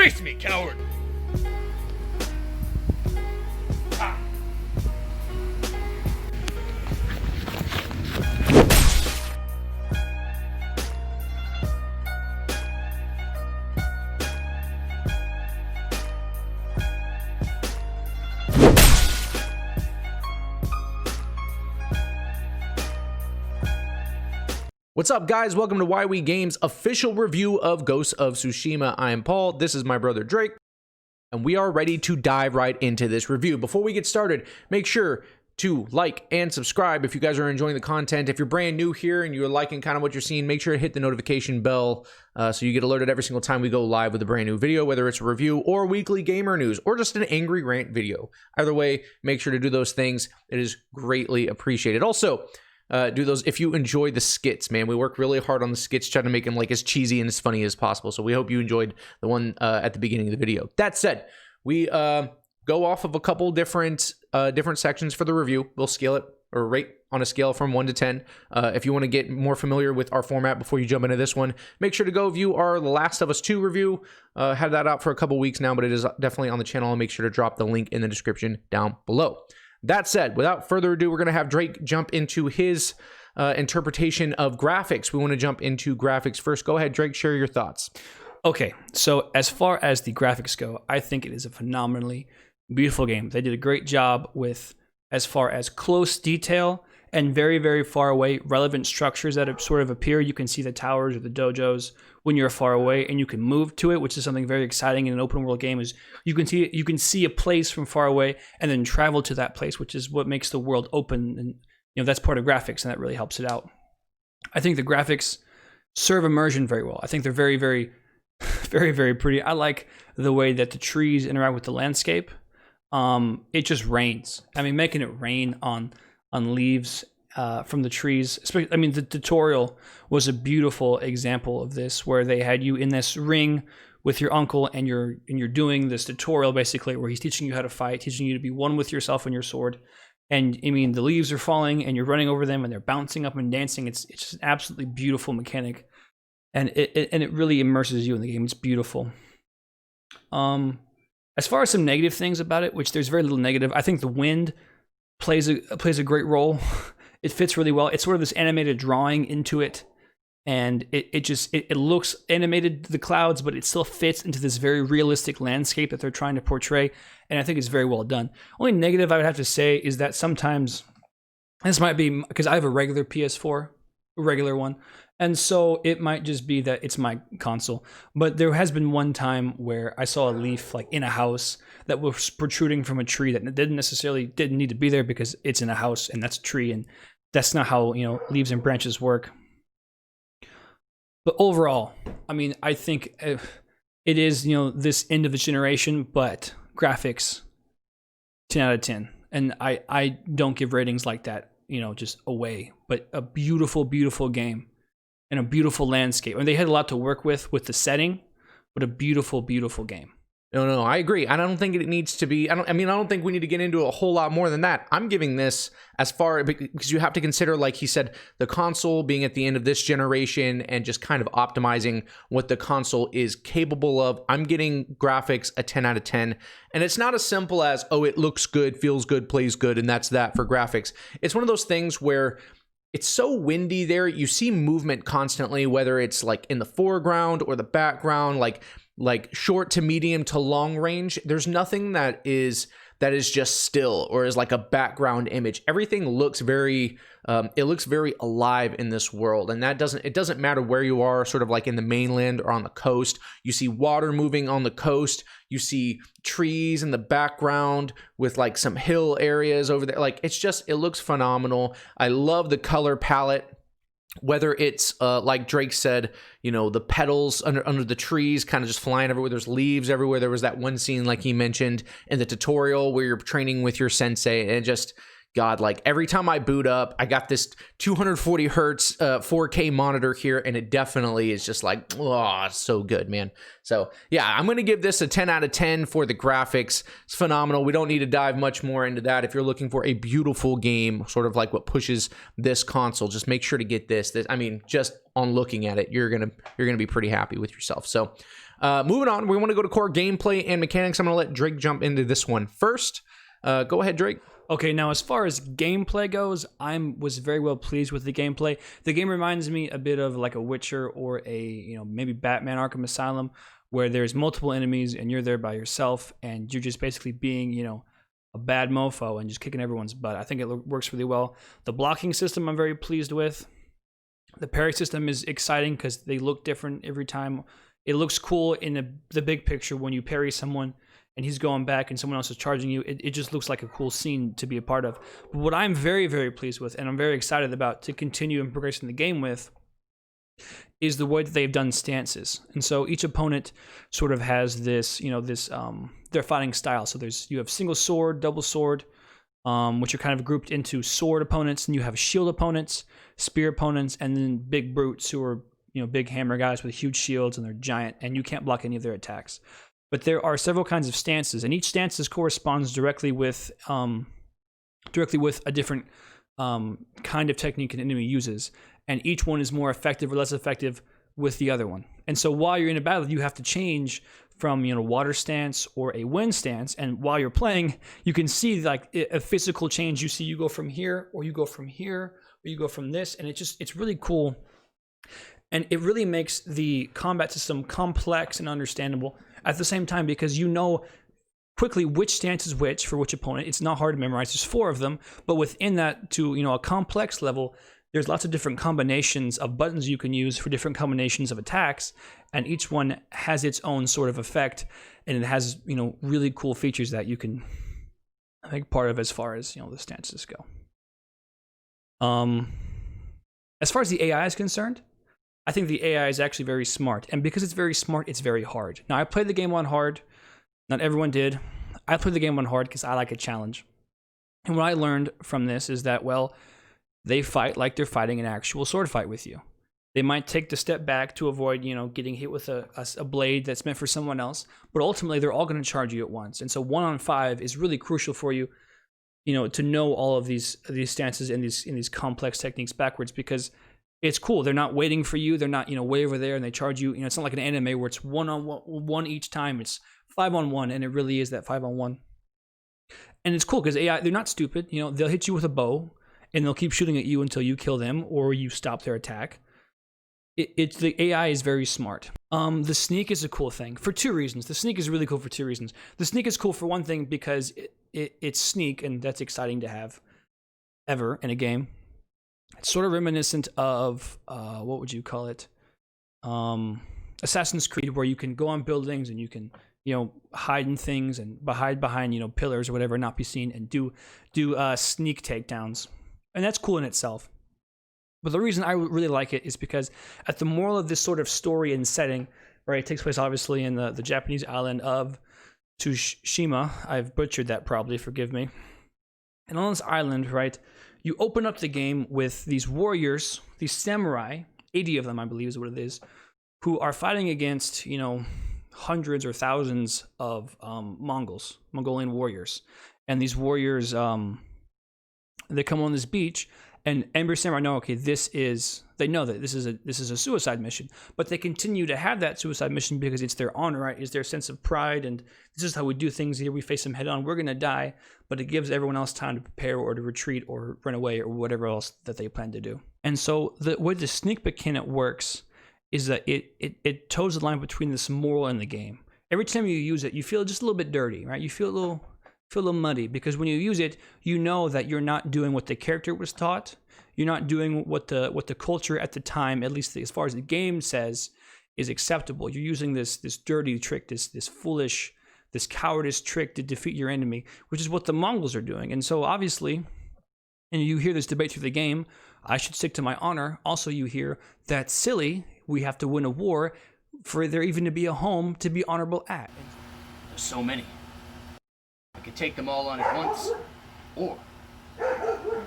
Face me, coward! What's up, guys? Welcome to Why We Games official review of Ghost of Tsushima. I am Paul. This is my brother Drake, and we are ready to dive right into this review. Before we get started, make sure to like and subscribe if you guys are enjoying the content. If you're brand new here and you're liking kind of what you're seeing, make sure to hit the notification bell so you get alerted every single time we go live with a brand new video, whether it's a review or weekly gamer news or just an angry rant video. Either way, make sure to do those things. It is greatly appreciated. Also, do those if you enjoy the skits, man. We work really hard on the skits, trying to make them like as cheesy and as funny as possible. So we hope you enjoyed the one at the beginning of the video. That said, we go off of a couple different sections for the review. We'll scale it or rate on a scale from 1 to 10. If you want to get more familiar with our format before you jump into this one, make sure to go view our The Last of Us 2 review. Had that out for a couple weeks now, but it is definitely on the channel. And make sure to drop the link in the description down below. That said, without further ado, we're going to have Drake jump into his interpretation of graphics. We want to jump into graphics first. Go ahead, Drake, share your thoughts. Okay, so as far as the graphics go, I think it is a phenomenally beautiful game. They did a great job with as far as close detail and very, very far away relevant structures that sort of appear. You can see the towers or the dojos when you're far away, and you can move to it, which is something very exciting in an open world game. Is you can see a place from far away and then travel to that place, which is what makes the world open, and that's part of graphics, and that really helps it out. I think the graphics serve immersion very well. I think they're very, very, very, very pretty. I like the way that the trees interact with the landscape. It just rains. I mean, making it rain on leaves from the trees. I mean, the tutorial was a beautiful example of this, where they had you in this ring with your uncle, and you're doing this tutorial basically, where he's teaching you how to fight, teaching you to be one with yourself and your sword. And I mean, the leaves are falling, and you're running over them, and they're bouncing up and dancing. It's just an absolutely beautiful mechanic, and it really immerses you in the game. It's beautiful. As far as some negative things about it, which there's very little negative, I think the wind plays a great role. It fits really well. It's sort of this animated drawing into it, and it looks animated, the clouds, but it still fits into this very realistic landscape that they're trying to portray, and I think it's very well done. Only negative I would have to say is that sometimes, this might be because I have a regular PS4, a regular one, and so it might just be that it's my console. But there has been one time where I saw a leaf like in a house that was protruding from a tree that didn't need to be there, because it's in a house and that's a tree, and that's not how leaves and branches work. But overall, I mean, I think it is this end of the generation, but graphics 10 out of 10, and I don't give ratings like that just away. But a beautiful, beautiful game. And a beautiful landscape. I mean, they had a lot to work with the setting, but a beautiful, beautiful game. No, I agree. I don't think it needs to be. I don't think we need to get into a whole lot more than that. I'm giving this as far, because you have to consider, like he said, the console being at the end of this generation and just kind of optimizing what the console is capable of. I'm getting graphics a 10 out of 10. And it's not as simple as, oh, it looks good, feels good, plays good, and that's that for graphics. It's one of those things where it's so windy there. You see movement constantly, whether it's like in the foreground or the background, like short to medium to long range. There's nothing that is just still or is like a background image. Everything looks very alive in this world, and it doesn't matter where you are, sort of like in the mainland or on the coast. You see water moving on the coast. You see trees in the background with like some hill areas over there. Like it looks phenomenal. I love the color palette. Whether it's like Drake said, the petals under the trees kind of just flying everywhere. There's leaves everywhere. There was that one scene, like he mentioned, in the tutorial where you're training with your sensei, and God, like every time I boot up, I got this 240 hertz 4K monitor here, and it definitely is just like, oh, so good, man. So yeah, I'm going to give this a 10 out of 10 for the graphics. It's phenomenal. We don't need to dive much more into that. If you're looking for a beautiful game, sort of like what pushes this console, just make sure to get this. I mean, just on looking at it, you're gonna be pretty happy with yourself. So moving on, we want to go to core gameplay and mechanics. I'm going to let Drake jump into this one first. Go ahead, Drake. Okay, now as far as gameplay goes, was very well pleased with the gameplay. The game reminds me a bit of like a Witcher or maybe Batman Arkham Asylum, where there's multiple enemies and you're there by yourself and you're just basically being, a bad mofo and just kicking everyone's butt. I think it works really well. The blocking system I'm very pleased with. The parry system is exciting because they look different every time. It looks cool in the big picture when you parry someone and he's going back and someone else is charging you. It just looks like a cool scene to be a part of. But what I'm very, very pleased with and I'm very excited about to continue and progress in the game with is the way that they've done stances. And so each opponent sort of has this, their fighting style. So you have single sword, double sword, which are kind of grouped into sword opponents, and you have shield opponents, spear opponents, and then big brutes who are, big hammer guys with huge shields and they're giant and you can't block any of their attacks. But there are several kinds of stances, and each stances corresponds directly with a different kind of technique an enemy uses, and each one is more effective or less effective with the other one. And so while you're in a battle, you have to change from water stance or a wind stance, and while you're playing, you can see like a physical change. You see you go from here, or you go from here, or you go from this, and it's really cool. And it really makes the combat system complex and understandable at the same time, because quickly which stance is which for which opponent. It's not hard to memorize. There's 4 of them, but within that, to a complex level, there's lots of different combinations of buttons you can use for different combinations of attacks, and each one has its own sort of effect, and it has really cool features that you can make part of as far as the stances go. As far as the AI is concerned, I think the AI is actually very smart, and because it's very smart, it's very hard. Now, I played the game on hard. Not everyone did. I played the game on hard because I like a challenge. And what I learned from this is that, they fight like they're fighting an actual sword fight with you. They might take the step back to avoid, getting hit with a blade that's meant for someone else, but ultimately they're all going to charge you at once. And so 1-on-5 is really crucial for you, to know all of these stances and these complex techniques backwards, because it's cool. They're not waiting for you. They're not, way over there and they charge you. It's not like an anime where it's 1-on-1 each time. It's 5-on-1, and it really is that 5-on-1. And it's cool because AI, they're not stupid. They'll hit you with a bow and they'll keep shooting at you until you kill them or you stop their attack. The AI is very smart. The sneak is a cool thing for 2 reasons. The sneak is really cool for 2 reasons. The sneak is cool for one thing because it's sneak, and that's exciting to have ever in a game. It's sort of reminiscent of, what would you call it? Assassin's Creed, where you can go on buildings and you can, hide in things and hide behind, pillars or whatever, not be seen, and do sneak takedowns. And that's cool in itself. But the reason I really like it is because at the moral of this sort of story and setting, right, it takes place obviously in the Japanese island of Tsushima. I've butchered that probably, forgive me. And on this island, right, you open up the game with these warriors, these samurai, 80 of them, I believe is what it is, who are fighting against, hundreds or thousands of Mongolian warriors. And these warriors, they come on this beach, and every samurai know, okay, they know that this is a suicide mission, but they continue to have that suicide mission because it's their honor, right? It's their sense of pride, and this is how we do things here. We face them head on. We're going to die, but it gives everyone else time to prepare or to retreat or run away or whatever else that they plan to do. And so the way the sneak mechanic works is that it toes the line between this moral and the game. Every time you use it, you feel just a little bit dirty, right? You feel a little muddy, because when you use it, you know that you're not doing what the character was taught. You're not doing what the culture at the time, at least as far as the game says, is acceptable. You're using this dirty trick, this foolish, this cowardice trick to defeat your enemy, which is what the Mongols are doing. And so obviously, and you hear this debate through the game, I should stick to my honor. Also, you hear that's silly. We have to win a war for there even to be a home to be honorable at. There's so many. I could take them all on at once, or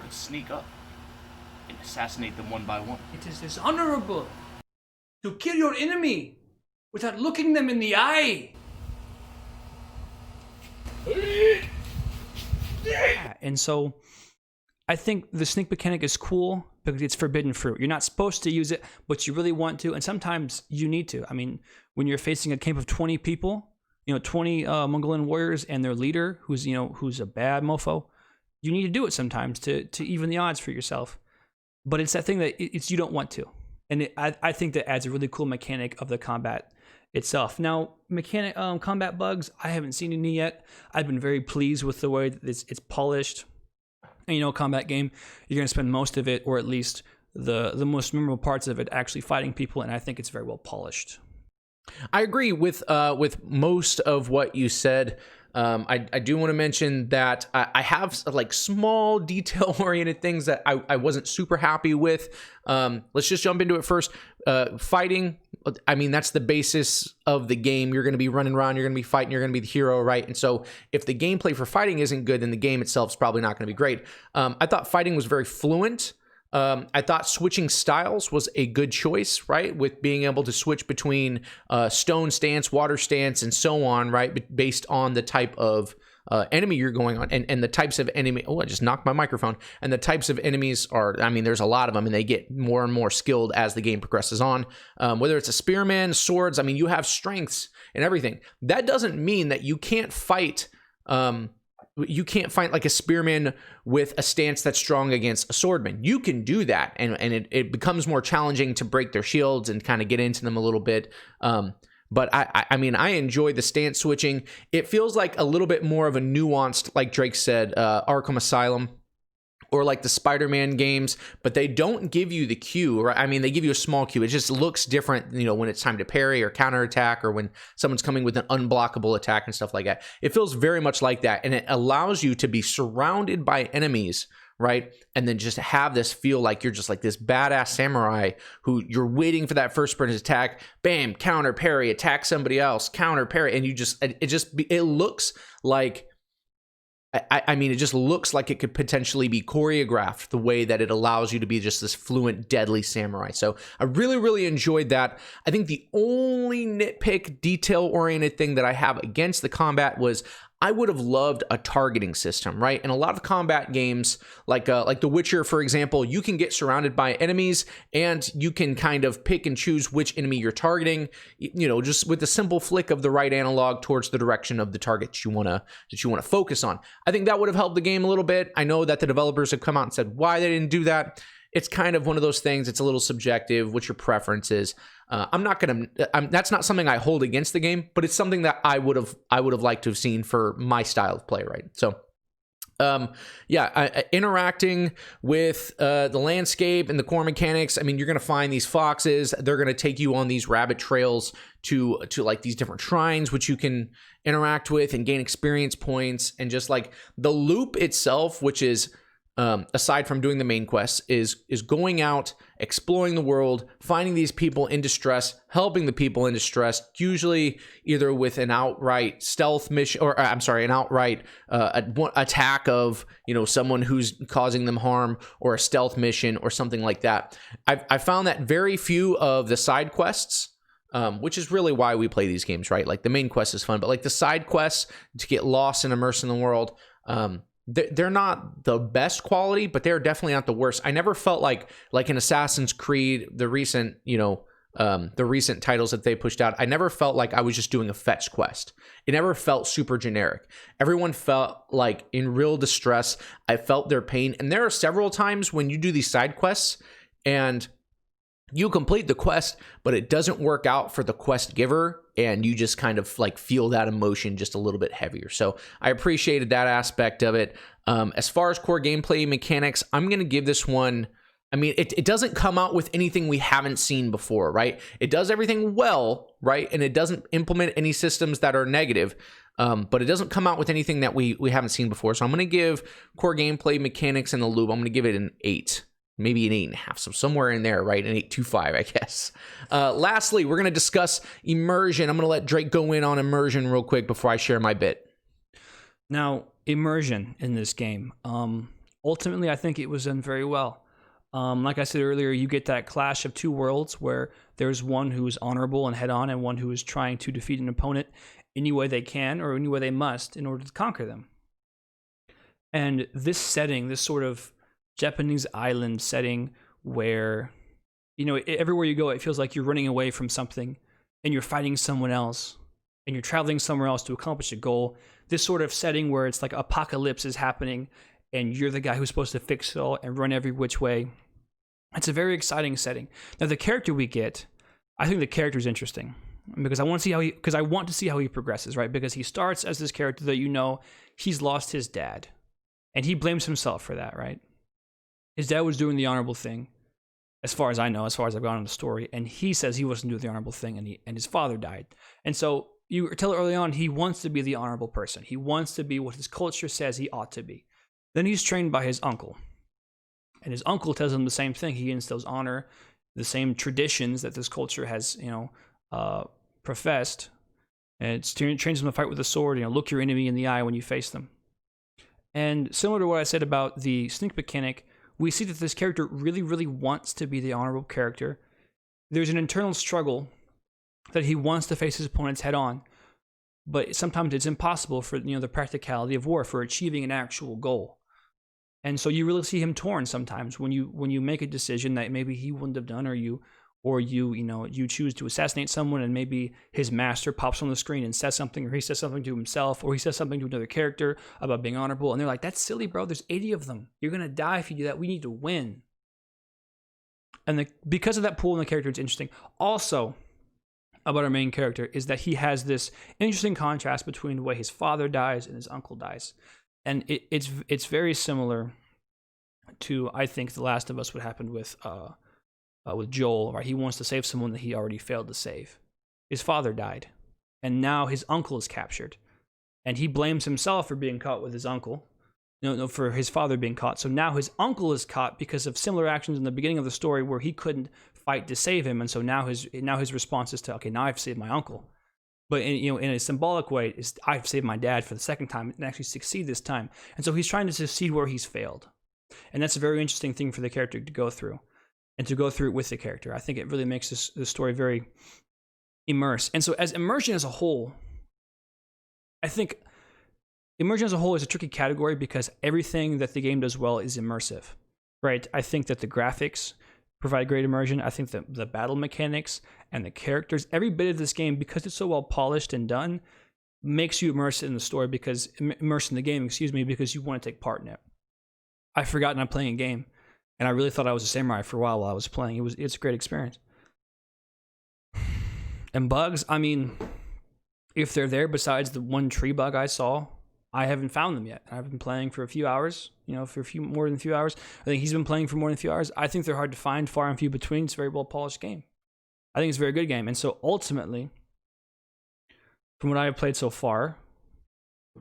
could sneak up and assassinate them one by one. It is dishonorable to kill your enemy without looking them in the eye. And so I think the sneak mechanic is cool because it's forbidden fruit. You're not supposed to use it, but you really want to, and sometimes you need to. I mean, when you're facing a camp of 20 people, 20 Mongolian warriors and their leader, who's a bad mofo, you need to do it sometimes to even the odds for yourself. But it's that thing that you don't want to, and I think that adds a really cool mechanic of the combat itself. Now, combat bugs, I haven't seen any yet. I've been very pleased with the way that it's polished. And combat game, you're going to spend most of it, or at least the most memorable parts of it, actually fighting people, and I think it's very well polished. I agree with most of what you said. I do want to mention that I have like small detail-oriented things that I wasn't super happy with. Let's just jump into it first. Fighting, I mean, that's the basis of the game. You're going to be running around, you're going to be fighting, you're going to be the hero, right? And so if the gameplay for fighting isn't good, then the game itself is probably not going to be great. I thought fighting was very fluent. I thought switching styles was a good choice, right? With being able to switch between stone stance, water stance, and so on, right? Based on the type of enemy you're going on and the types of enemy. Oh, I just knocked my microphone. And the types of enemies are, I mean, there's a lot of them, and they get more and more skilled as the game progresses on. Whether it's a spearman, swords, I mean, you have strengths and everything. That doesn't mean that you can't fight. You can't fight like a spearman with a stance that's strong against a swordman. You can do that, and it becomes more challenging to break their shields and kind of get into them a little bit. But I mean, I enjoy the stance switching. It feels like a little bit more of a nuanced, like Drake said, Arkham Asylum, or like the Spider-Man games, but they don't give you the Q, right? I mean, they give you a small Q. It just looks different, when it's time to parry or counterattack, or when someone's coming with an unblockable attack and stuff like that. It feels very much like that, and it allows you to be surrounded by enemies, right? And then just have this feel like you're just like this badass samurai who you're waiting for that first person attack, bam, counter parry, attack somebody else, counter parry, and it looks like, I mean, it just looks like it could potentially be choreographed the way that it allows you to be just this fluent, deadly samurai. So I really, really enjoyed that. I think the only nitpick, detail-oriented thing that I have against the combat was I would have loved a targeting system, right? In a lot of combat games, like The Witcher, for example, you can get surrounded by enemies and you can kind of pick and choose which enemy you're targeting, just with a simple flick of the right analog towards the direction of the target you want to focus on. I think that would have helped the game a little bit. I know that the developers have come out and said why they didn't do that. It's kind of one of those things. It's a little subjective, what your preference is. That's not something I hold against the game, but it's something that I would have liked to have seen for my style of play, right? So, interacting with the landscape and the core mechanics. I mean, you're going to find these foxes. They're going to take you on these rabbit trails to like these different shrines, which you can interact with and gain experience points. And just like the loop itself, which is aside from doing the main quests, is going out, exploring the world, finding these people in distress, helping the people in distress, usually either with an outright stealth mission, or an outright attack of someone who's causing them harm, or a stealth mission or something like that. I found that very few of the side quests, which is really why we play these games, right? Like the main quest is fun, but like the side quests to get lost and immersed in the world, they're not the best quality, but they're definitely not the worst. I never felt like in Assassin's Creed, the recent titles that they pushed out, I never felt like I was just doing a fetch quest. It never felt super generic. Everyone felt like in real distress. I felt their pain. And there are several times when you do these side quests and you complete the quest, but it doesn't work out for the quest giver, and you just kind of like feel that emotion just a little bit heavier. So I appreciated that aspect of it. As far as core gameplay mechanics, I'm going to give this one, I mean, it doesn't come out with anything we haven't seen before, right? It does everything well, right? And it doesn't implement any systems that are negative, but it doesn't come out with anything that we haven't seen before. So I'm going to give core gameplay mechanics in the loop, I'm going to give it an 8. Maybe an 8.5, so somewhere in there, right? An 8.25, I guess. Lastly, we're going to discuss immersion. I'm going to let Drake go in on immersion real quick before I share my bit. Now, immersion in this game. ultimately, I think it was done very well. Like I said earlier, you get that clash of two worlds where there's one who is honorable and head on, and one who is trying to defeat an opponent any way they can or any way they must in order to conquer them. And this setting, this sort of Japanese island setting where, everywhere you go, it feels like you're running away from something and you're fighting someone else and you're traveling somewhere else to accomplish a goal. This sort of setting where it's like apocalypse is happening and you're the guy who's supposed to fix it all and run every which way. It's a very exciting setting. Now, the character we get, I think the character is interesting because I want to see how he progresses, right? Because he starts as this character that he's lost his dad, and he blames himself for that, right? His dad was doing the honorable thing, as far as I know, as far as I've gone in the story, and he says he wasn't doing the honorable thing, and his father died, and so you tell early on he wants to be the honorable person. He wants to be what his culture says he ought to be. Then he's trained by his uncle. And his uncle tells him the same thing. He instills honor, the same traditions that this culture has, professed. And it trains him to fight with a sword. Look your enemy in the eye when you face them. And similar to what I said about the sneak mechanic, we see that this character really, really wants to be the honorable character. There's an internal struggle that he wants to face his opponents head on, but sometimes it's impossible for the practicality of war, for achieving an actual goal. And so you really see him torn sometimes when you make a decision that maybe he wouldn't have done, or you choose to assassinate someone, and maybe his master pops on the screen and says something, or he says something to himself, or he says something to another character about being honorable, and they're like, "That's silly, bro. There's 80 of them. You're gonna die if you do that. We need to win." And because of that pool in the character, it's interesting. Also, about our main character is that he has this interesting contrast between the way his father dies and his uncle dies. And it's very similar to, I think, The Last of Us, what happened with Joel, right? He wants to save someone that he already failed to save. His father died, and now his uncle is captured, and he blames himself for being caught with his uncle, for his father being caught. So now his uncle is caught because of similar actions in the beginning of the story where he couldn't fight to save him, and so now his response is to, okay, now I've saved my uncle. But in a symbolic way, I've saved my dad for the second time and actually succeed this time. And so he's trying to succeed where he's failed. And that's a very interesting thing for the character to go through, and to go through it with the character. I think it really makes this story very immersed. And so as immersion as a whole, I think immersion as a whole is a tricky category because everything that the game does well is immersive, right? I think that the graphics provide great immersion. I think that the battle mechanics and the characters, every bit of this game, because it's so well polished and done, makes you immersed in the story, immersed in the game, because you want to take part in it. I've forgotten I'm playing a game, and I really thought I was a samurai for a while I was playing. It's a great experience. And bugs, I mean, if they're there, besides the one tree bug I saw, I haven't found them yet. I've been playing for a few hours, more than a few hours. I think he's been playing for more than a few hours. I think they're hard to find, far and few between. It's a very well-polished game. I think it's a very good game. And so ultimately, from what I have played so far,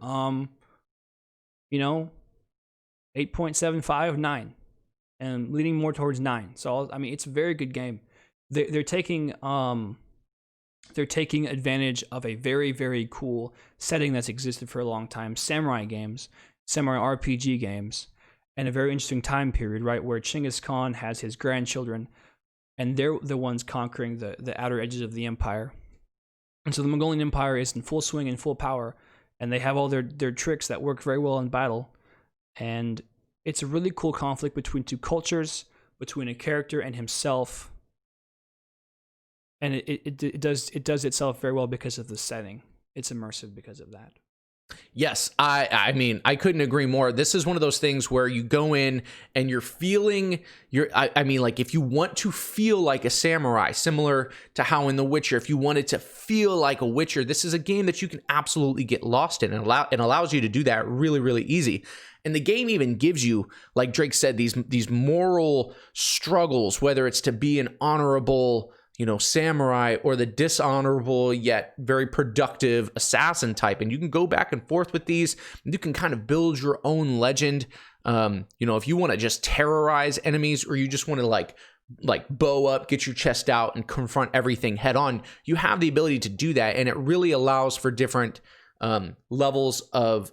8.75, 9. And leaning more towards 9. So, it's a very good game. They're taking advantage of a very, very cool setting that's existed for a long time. Samurai games, samurai RPG games, and a very interesting time period, right, where Genghis Khan has his grandchildren, and they're the ones conquering the outer edges of the empire. And so the Mongolian Empire is in full swing and full power, and they have all their tricks that work very well in battle. And it's a really cool conflict between two cultures, between a character and himself. And it does itself very well because of the setting. It's immersive because of that. Yes, I couldn't agree more. This is one of those things where you go in and you're feeling if you want to feel like a samurai, similar to how in The Witcher, if you wanted to feel like a Witcher, this is a game that you can absolutely get lost in, and allows you to do that really, really easy. And the game even gives you, like Drake said, these moral struggles, whether it's to be an honorable, samurai, or the dishonorable yet very productive assassin type. And you can go back and forth with these. You can kind of build your own legend. If you want to just terrorize enemies, or you just want to like bow up, get your chest out, and confront everything head on, you have the ability to do that. And it really allows for different levels of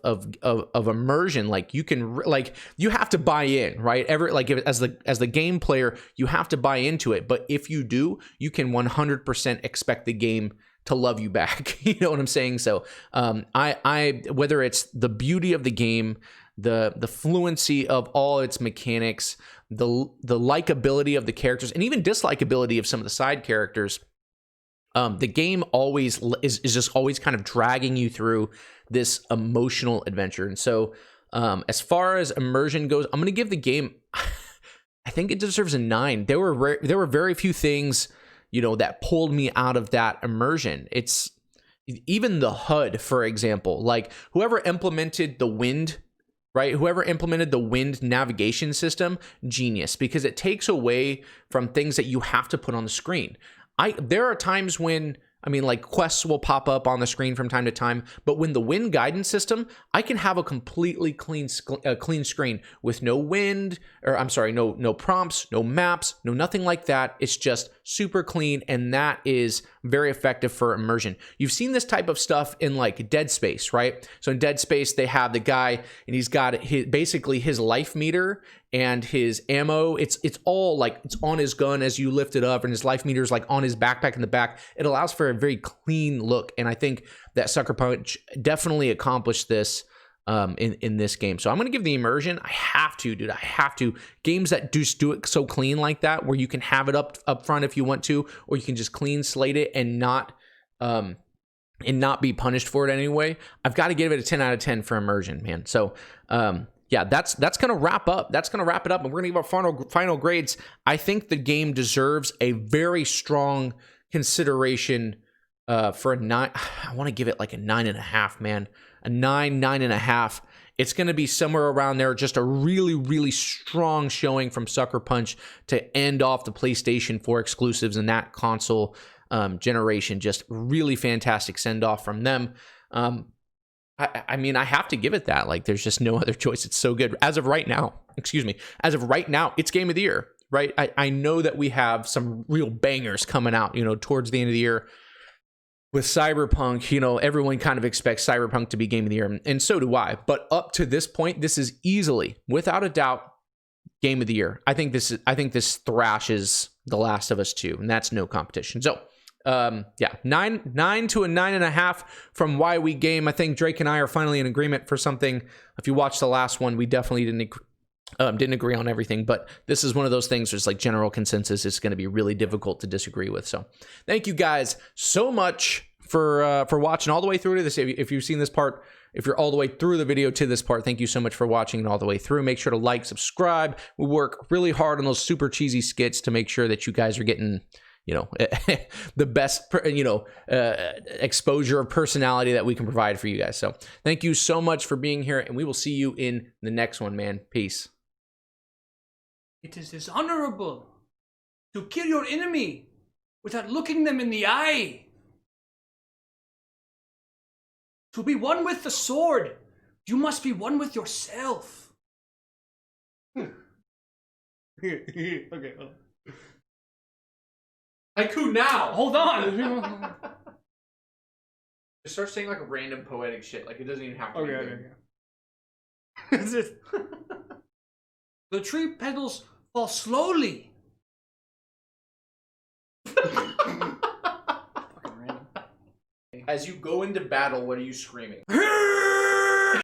immersion. Like you can like you have to buy in, right? As the game player, you have to buy into it. But if you do, you can 100% expect the game to love you back. You know what I'm saying? So I whether it's the beauty of the game, the fluency of all its mechanics, the likability of the characters, and even dislikability of some of the side characters, the game always is just always kind of dragging you through this emotional adventure. And so as far as immersion goes, I'm going to give the game, I think it deserves a 9. There were very few things, you know, that pulled me out of that immersion. It's even the HUD, for example, like whoever implemented the wind, right? Whoever implemented the wind navigation system, genius, because it takes away from things that you have to put on the screen. There are times when, I mean, like quests will pop up on the screen from time to time, but when the wind guidance system, I can have a completely clean screen with no wind, or I'm sorry, no prompts, no maps, no nothing like that. It's just super clean, and that is very effective for immersion. You've seen this type of stuff in like Dead Space, right? So in Dead Space, they have the guy, and he's got basically his life meter and his ammo. It's all like it's on his gun as you lift it up, and his life meter is like on his backpack in the back. It allows for a very clean look, and I think that Sucker Punch definitely accomplished this in this game. So I'm gonna give the immersion. I have to, dude. I have to. Games that do it so clean like that, where you can have it up front if you want to, or you can just clean slate it and not be punished for it anyway. I've got to give it a 10 out of 10 for immersion, man. So yeah, that's gonna wrap up. That's gonna wrap it up, and we're gonna give our final grades. I think the game deserves a very strong consideration for a 9. I want to give it like a 9.5, man. A 9.5. It's going to be somewhere around there. Just a really, really strong showing from Sucker Punch to end off the PlayStation 4 exclusives in that console generation. Just really fantastic send off from them. I mean, I have to give it that. Like, there's just no other choice. It's so good. As of right now, it's Game of the Year, right? I know that we have some real bangers coming out, you know, towards the end of the year. With Cyberpunk, you know, everyone kind of expects Cyberpunk to be Game of the Year, and so do I. But up to this point, this is easily, without a doubt, Game of the Year. I think this thrashes The Last of Us 2, and that's no competition. So, yeah, 9 to a 9.5 from Why We Game. I think Drake and I are finally in agreement for something. If you watched the last one, we definitely didn't agree on everything, but this is one of those things where it's like general consensus. It's going to be really difficult to disagree with. So thank you guys so much for watching all the way through to this. If you've seen this part, if you're all the way through the video to this part, thank you so much for watching it all the way through. Make sure to like, subscribe. We work really hard on those super cheesy skits to make sure that you guys are getting, you know, the best, you know, exposure of personality that we can provide for you guys. So thank you so much for being here, and we will see you in the next one, man. Peace. It is dishonorable to kill your enemy without looking them in the eye. To be one with the sword, you must be one with yourself. Okay. Haiku now. Hold on. Just start saying like a random poetic shit. Like it doesn't even have to be. Okay. Is it? The tree petals fall slowly. As you go into battle, what are you screaming?